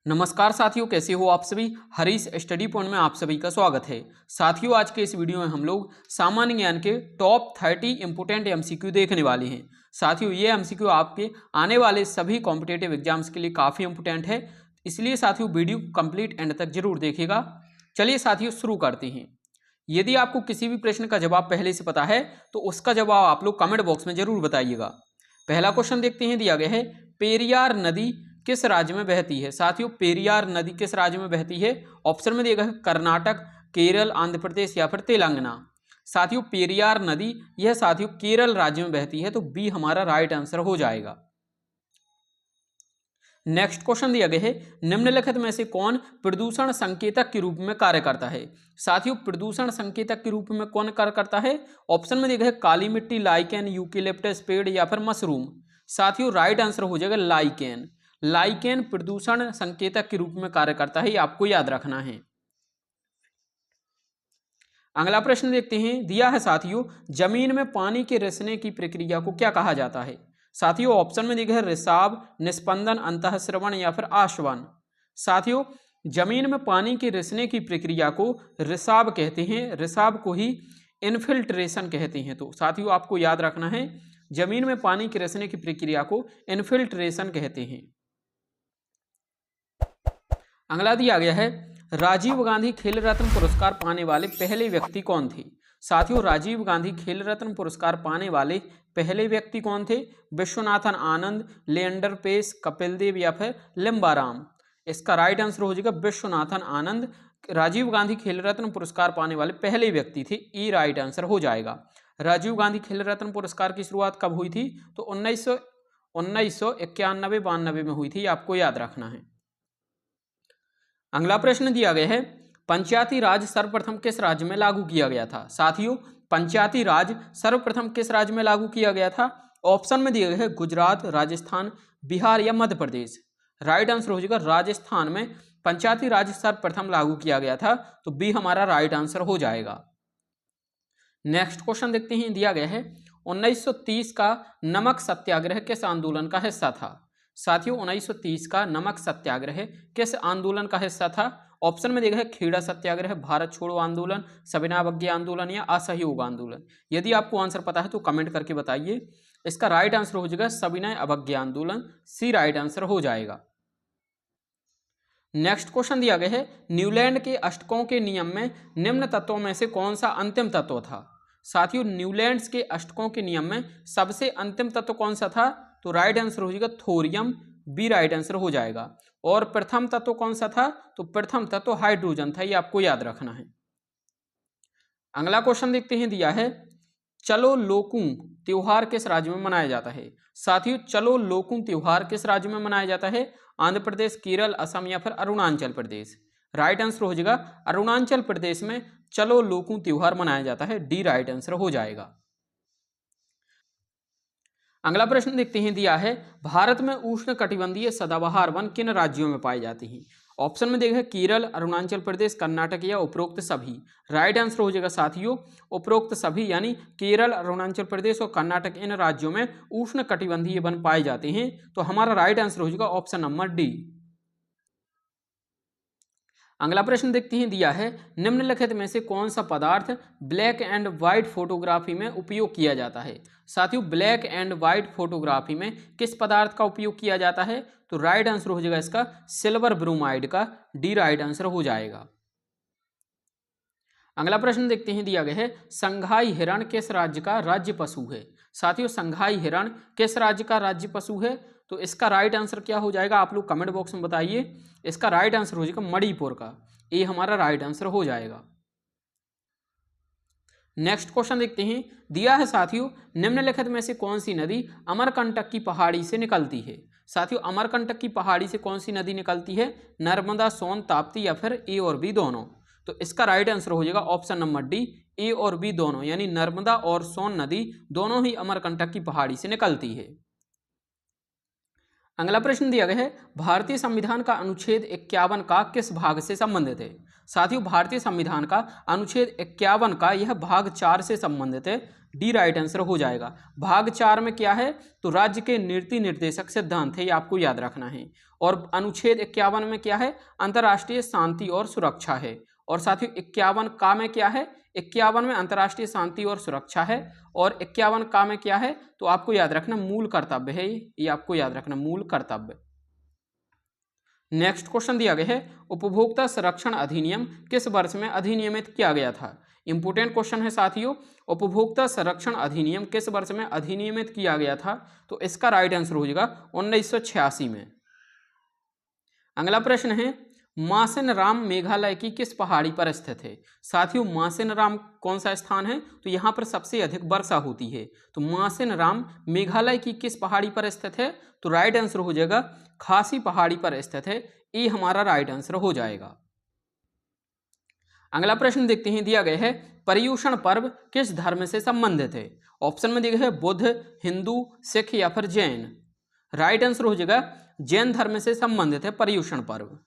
नमस्कार साथियों, कैसे हो आप सभी। हरीश स्टडी पॉइंट में आप सभी का स्वागत है। साथियों, आज के इस वीडियो में हम लोग सामान्य ज्ञान के टॉप 30 इंपोर्टेंट एमसीक्यू देखने वाले हैं। साथियों, ये एमसीक्यू आपके आने वाले सभी कॉम्पिटेटिव एग्जाम्स के लिए काफ़ी इंपोर्टेंट है, इसलिए साथियों वीडियो को कंप्लीट एंड तक जरूर देखिएगा। चलिए साथियों शुरू करते हैं। यदि आपको किसी भी प्रश्न का जवाब पहले से पता है तो उसका जवाब आप लोग कमेंट बॉक्स में जरूर बताइएगा। पहला क्वेश्चन देखते हैं, दिया गया है पेरियार नदी किस राज्य में बहती है। साथियों, पेरियार नदी किस राज्य में बहती है? ऑप्शन में दिया गया है कर्नाटक, केरल, आंध्र प्रदेश या फिर तेलंगाना। साथियों, पेरियार नदी यह साथियों केरल राज्य में बहती है, तो बी हमारा राइट आंसर हो जाएगा। नेक्स्ट क्वेश्चन दिया गया है निम्नलिखित में से कौन प्रदूषण संकेतक के रूप में कार्य करता है। साथियों, प्रदूषण संकेतक के रूप में कौन कार्य करता है? ऑप्शन में दिया गया है काली मिट्टी, लाइकेन, यूकेलिप्टस पेड़ या फिर मशरूम। साथियों, राइट आंसर हो जाएगा लाइकेन। लाइकेन प्रदूषण संकेतक के रूप में कार्य करता है, ये आपको याद रखना है। अगला प्रश्न देखते हैं, दिया है साथियों जमीन में पानी के रिसने की प्रक्रिया को क्या कहा जाता है। साथियों, ऑप्शन में दिया है रिसाव, निस्पंदन, अंतःस्रवण या फिर आश्वन। साथियों, जमीन में पानी के रिसने की प्रक्रिया को रिसाव कहते हैं, रिसाव को ही इनफिल्ट्रेशन कहते हैं। तो साथियों, आपको याद रखना है जमीन में पानी के रिसने की प्रक्रिया को इनफिल्ट्रेशन कहते हैं। अगला दिया गया है राजीव गांधी खेल रत्न पुरस्कार पाने वाले पहले व्यक्ति कौन थे। साथियों, राजीव गांधी खेल रत्न पुरस्कार पाने वाले पहले व्यक्ति कौन थे? विश्वनाथन आनंद, लिएंडर पेस, कपिल देव या फिर लिम्बाराम। इसका राइट आंसर हो जाएगा विश्वनाथन आनंद राजीव गांधी खेल रत्न पुरस्कार पाने वाले पहले व्यक्ति थे। ई राइट आंसर हो जाएगा। राजीव गांधी खेल रत्न पुरस्कार की शुरुआत कब हुई थी? तो 1991-92 में हुई थी, आपको याद रखना है। अगला प्रश्न दिया गया है पंचायती राज सर्वप्रथम किस राज्य में लागू किया गया था। साथियों, पंचायती राज सर्वप्रथम किस राज्य में लागू किया गया था? ऑप्शन में दिया गया है गुजरात, राजस्थान, बिहार या मध्य प्रदेश। राइट आंसर हो जाएगा राजस्थान में पंचायती राज सर्वप्रथम लागू किया गया था, तो बी हमारा राइट आंसर हो जाएगा। नेक्स्ट क्वेश्चन देखते हैं, दिया गया है 1930 का नमक सत्याग्रह किस आंदोलन का हिस्सा था। साथियों, 1930 का नमक सत्याग्रह किस आंदोलन का हिस्सा था? ऑप्शन में देखा है खेड़ा सत्याग्रह, भारत छोड़ो आंदोलन, सविनय अवज्ञा आंदोलन या असहयोग आंदोलन। यदि आपको आंसर पता है तो कमेंट करके बताइए। इसका राइट आंसर हो जाएगा सविनय अवज्ञा आंदोलन, सी राइट आंसर हो जाएगा। नेक्स्ट क्वेश्चन दिया गया है न्यूलैंड के अष्टकों के नियम में निम्न तत्वों में से कौन सा अंतिम तत्व था। साथियों, न्यूलैंड्स के अष्टकों के नियम में सबसे अंतिम तत्व कौन सा था? तो राइट आंसर हो जाएगा थोरियम, बी राइट आंसर हो जाएगा। और प्रथम तत्व कौन सा था? तो प्रथम तत्व हाइड्रोजन था, ये आपको याद रखना है। अगला क्वेश्चन देखते हैं, दिया है चलो लोकू त्योहार किस राज्य में मनाया जाता है। साथियों, चलो लोकू त्योहार किस राज्य में मनाया जाता है? आंध्र प्रदेश, केरल, असम या फिर अरुणाचल प्रदेश। राइट आंसर हो जाएगा अरुणाचल प्रदेश में चलो लोकू त्योहार मनाया जाता है, डी राइट आंसर हो जाएगा। अगला प्रश्न देखते हैं, दिया है भारत में उष्ण कटिबंधीय सदाबहार वन किन राज्यों में पाए जाते हैं। ऑप्शन में देखा है केरल, अरुणाचल प्रदेश, कर्नाटक या उपरोक्त सभी। राइट आंसर हो जाएगा साथियों उपरोक्त सभी, यानी केरल, अरुणाचल प्रदेश और कर्नाटक इन राज्यों में उष्ण कटिबंधीय वन पाए जाते हैं, तो हमारा राइट आंसर हो जाएगा ऑप्शन नंबर डी। अगला प्रश्न देखते हैं, दिया है निम्नलिखित में से कौन सा पदार्थ ब्लैक एंड व्हाइट फोटोग्राफी में उपयोग किया जाता है। साथियों, ब्लैक एंड व्हाइट फोटोग्राफी में किस पदार्थ का उपयोग किया जाता है? तो राइट आंसर हो जाएगा इसका सिल्वर ब्रोमाइड का, डी राइट आंसर हो जाएगा। अगला प्रश्न देखते हैं, दिया गया है संघाई हिरण किस राज्य का राज्य पशु है। साथियों, संघाई हिरण किस राज्य का राज्य पशु है? तो इसका राइट आंसर क्या हो जाएगा, आप लोग कमेंट बॉक्स में बताइए। इसका राइट आंसर हो जाएगा मणिपुर का, ये हमारा राइट आंसर हो जाएगा। नेक्स्ट क्वेश्चन देखते हैं, दिया है साथियों निम्नलिखित में से कौन सी नदी अमरकंटक की पहाड़ी से निकलती है। साथियों, अमरकंटक की पहाड़ी से कौन सी नदी निकलती है? नर्मदा, सोन, ताप्ती या फिर ए और बी दोनों। तो इसका राइट आंसर हो जाएगा ऑप्शन नंबर डी, ए और बी दोनों, यानी नर्मदा और सोन नदी दोनों ही अमरकंटक की पहाड़ी से निकलती है। अगला प्रश्न दिया गया है भारतीय संविधान का अनुच्छेद 51 का किस भाग से संबंधित है। साथियों भारतीय संविधान का अनुच्छेद 51 का यह भाग 4 से संबंधित है। डी राइट आंसर हो जाएगा। भाग 4 में क्या है, तो राज्य के नीति निर्देशक सिद्धांत है, ये आपको याद रखना है। और अनुच्छेद 51 में क्या है, अंतर्राष्ट्रीय शांति और सुरक्षा है। और साथियों 51 का में क्या है, 51 में अंतर्राष्ट्रीय शांति और सुरक्षा है। और 51 का में क्या है, तो आपको याद रखना मूल कर्तव्य है, ये आपको याद रखना मूल कर्तव्य। नेक्स्ट क्वेश्चन दिया गया है उपभोक्ता संरक्षण अधिनियम किस वर्ष में अधिनियमित किया गया था। इंपोर्टेंट क्वेश्चन है साथियों, उपभोक्ता संरक्षण अधिनियम किस वर्ष में अधिनियमित किया गया था, तो इसका राइट आंसर हो जाएगा 1986 में। अगला प्रश्न है मासिन राम मेघालय की किस पहाड़ी पर स्थित है। साथियों मासिन राम कौन सा स्थान है, तो यहाँ पर सबसे अधिक वर्षा होती है। तो मासिन राम मेघालय की किस पहाड़ी पर स्थित है, तो राइट आंसर हो जाएगा खासी पहाड़ी पर स्थित है, ये हमारा राइट आंसर हो जाएगा। अगला प्रश्न देखते हैं, दिया गया है पर्युषण पर्व किस धर्म से संबंधित है। ऑप्शन में दिया है बुद्ध, हिंदू, सिख या फिर जैन। राइट आंसर हो जाएगा जैन धर्म से संबंधित है पर्युषण पर्व।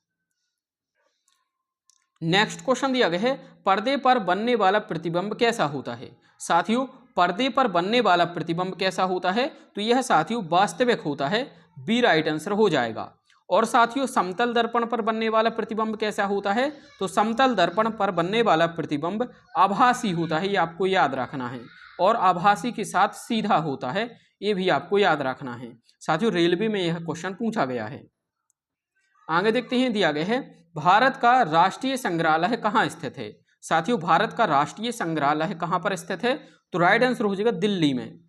नेक्स्ट क्वेश्चन दिया गया है पर्दे पर बनने वाला प्रतिबिंब कैसा होता है। साथियों पर्दे पर बनने वाला प्रतिबिंब कैसा होता है, तो यह साथियों वास्तविक होता है, बी राइट आंसर हो जाएगा। और साथियों समतल दर्पण पर बनने वाला प्रतिबिंब कैसा होता है, तो समतल दर्पण पर बनने वाला प्रतिबिंब आभासी होता है, ये आपको याद रखना है। और आभासी के साथ सीधा होता है, ये भी आपको याद रखना है। साथियों रेलवे में यह क्वेश्चन पूछा गया है। आगे देखते हैं, दिया गया है भारत का राष्ट्रीय संग्रहालय कहाँ स्थित है। साथियों भारत का राष्ट्रीय संग्रहालय कहाँ पर स्थित है, तो राइट आंसर हो जाएगा दिल्ली में।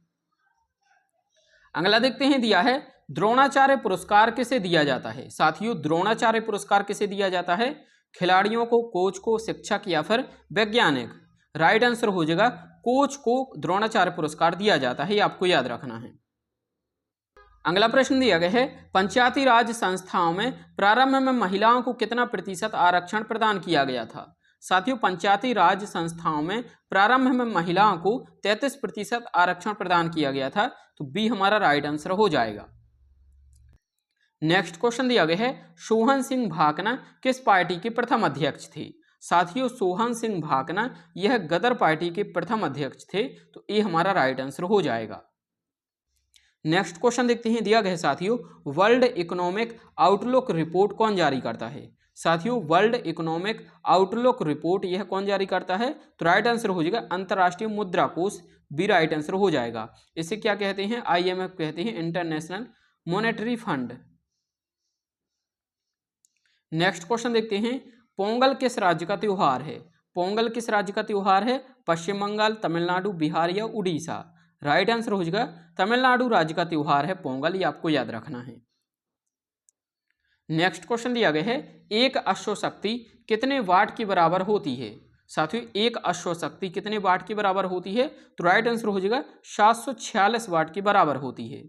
अगला देखते हैं, दिया है द्रोणाचार्य पुरस्कार किसे दिया जाता है। साथियों द्रोणाचार्य पुरस्कार किसे दिया जाता है, खिलाड़ियों को, कोच को, शिक्षक या फिर वैज्ञानिक। राइट आंसर हो जाएगा कोच को द्रोणाचार्य पुरस्कार दिया जाता है, ये आपको याद रखना है। अगला प्रश्न दिया गया है पंचायती राज संस्थाओं में प्रारंभ में महिलाओं को कितना प्रतिशत आरक्षण प्रदान किया गया था। साथियों पंचायती राज संस्थाओं में प्रारंभ में महिलाओं को 33% आरक्षण प्रदान किया गया था, तो बी हमारा राइट आंसर हो जाएगा। नेक्स्ट क्वेश्चन दिया गया है सोहन सिंह भाकना किस पार्टी के प्रथम अध्यक्ष थे। साथियों सोहन सिंह भाकना यह गदर पार्टी के प्रथम अध्यक्ष थे, तो ये हमारा राइट आंसर हो जाएगा। नेक्स्ट क्वेश्चन देखते हैं, दिया गया साथियों वर्ल्ड इकोनॉमिक आउटलुक रिपोर्ट कौन जारी करता है। साथियों वर्ल्ड इकोनॉमिक आउटलुक रिपोर्ट यह कौन जारी करता है, तो राइट आंसर हो जाएगा अंतर्राष्ट्रीय मुद्रा कोष, बी राइट आंसर हो जाएगा। इसे क्या कहते हैं, IMF कहते हैं, international monetary fund. Next question देखते हैं पोंगल किस राज्य का त्योहार है। पोंगल किस राज्य का त्योहार है, पश्चिम बंगाल, तमिलनाडु, बिहार या उड़ीसा। राइट आंसर हो जाएगा तमिलनाडु राज्य का त्योहार है पोंगल, ये आपको याद रखना है। नेक्स्ट क्वेश्चन दिया गया है एक अश्वशक्ति कितने वाट की बराबर होती है। साथियों एक अश्वशक्ति कितने वाट की बराबर होती है, तो राइट आंसर हो जाएगा 746 वाट की बराबर होती है।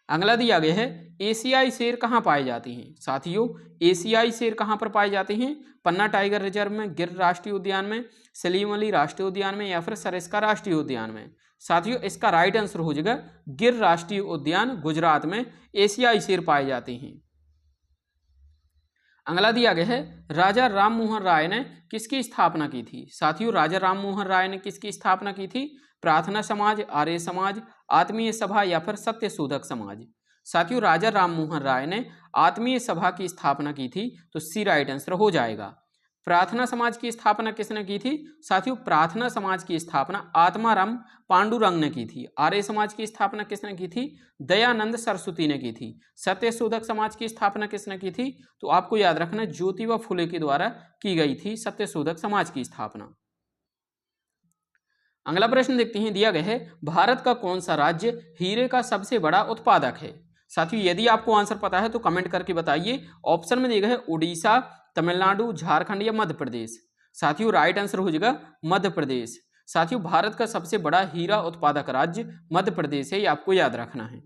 अगला दिया गया है एशियाई शेर कहाँ पाए जाते हैं। साथियों एशियाई शेर कहाँ पर पाए जाते हैं, पन्ना टाइगर रिजर्व में, गिर राष्ट्रीय उद्यान में, सलीम अली राष्ट्रीय उद्यान में या फिर सरिस्का राष्ट्रीय उद्यान में। साथियों इसका राइट आंसर हो जाएगा गिर राष्ट्रीय उद्यान, गुजरात में एशियाई शेर पाए जाते हैं। अगला दिया गया है राजा राम मोहन राय ने किसकी स्थापना की थी। साथियों राजा राम मोहन राय ने किसकी स्थापना की थी, प्रार्थना समाज, आर्य समाज, आत्मीय सभा या फिर सत्य शोधक समाज। साथियों राजा राम मोहन राय ने आत्मीय सभा की स्थापना की थी, तो सी राइट आंसर हो जाएगा। प्रार्थना समाज की स्थापना किसने की थी। साथियों प्रार्थना समाज की स्थापना आत्माराम पांडुरंग ने की थी। आर्य समाज की स्थापना किसने की थी, दयानंद सरस्वती ने की थी। सत्य शोधक समाज की स्थापना किसने की थी, तो आपको याद रखना ज्योतिबा फुले के द्वारा की गई थी सत्य शोधक समाज की स्थापना। अगला प्रश्न देखते हैं, दिया गया है भारत का कौन सा राज्य हीरे का सबसे बड़ा उत्पादक है। साथियों यदि आपको आंसर पता है तो कमेंट करके बताइए। ऑप्शन में दिया गया है उड़ीसा, तमिलनाडु, झारखंड या मध्य प्रदेश। साथियों राइट आंसर हो जाएगा मध्य प्रदेश। साथियों भारत का सबसे बड़ा हीरा उत्पादक राज्य मध्य प्रदेश है, ये आपको याद रखना है।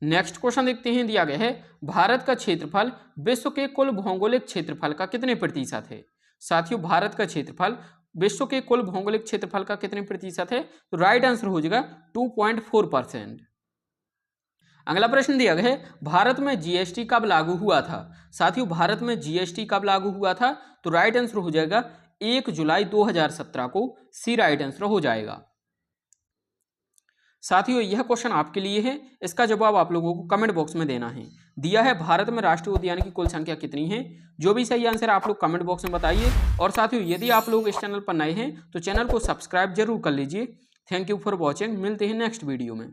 नेक्स्ट क्वेश्चन देखते हैं, दिया गया है भारत का क्षेत्रफल विश्व के कुल भौगोलिक क्षेत्रफल का कितने प्रतिशत है। साथियों भारत का क्षेत्रफल विश्व के कुल भौगोलिक क्षेत्रफल का कितने प्रतिशत है, तो राइट आंसर हो जाएगा 2.4%। अगला प्रश्न दिया गया है भारत में जीएसटी कब लागू हुआ था। साथियों भारत में जीएसटी कब लागू हुआ था, तो राइट आंसर हो जाएगा 1 जुलाई 2017 को। सी राइट आंसर हो जाएगा। साथियों यह क्वेश्चन आपके लिए है, इसका जवाब आप लोगों को कमेंट बॉक्स में देना है। दिया है भारत में राष्ट्रीय उद्यान की कुल संख्या कितनी है। जो भी सही आंसर आप लोग कमेंट बॉक्स में बताइए। और साथियों यदि आप लोग इस चैनल पर नए हैं तो चैनल को सब्सक्राइब जरूर कर लीजिए। Thank you for watching. मिलते हैं नेक्स्ट वीडियो में।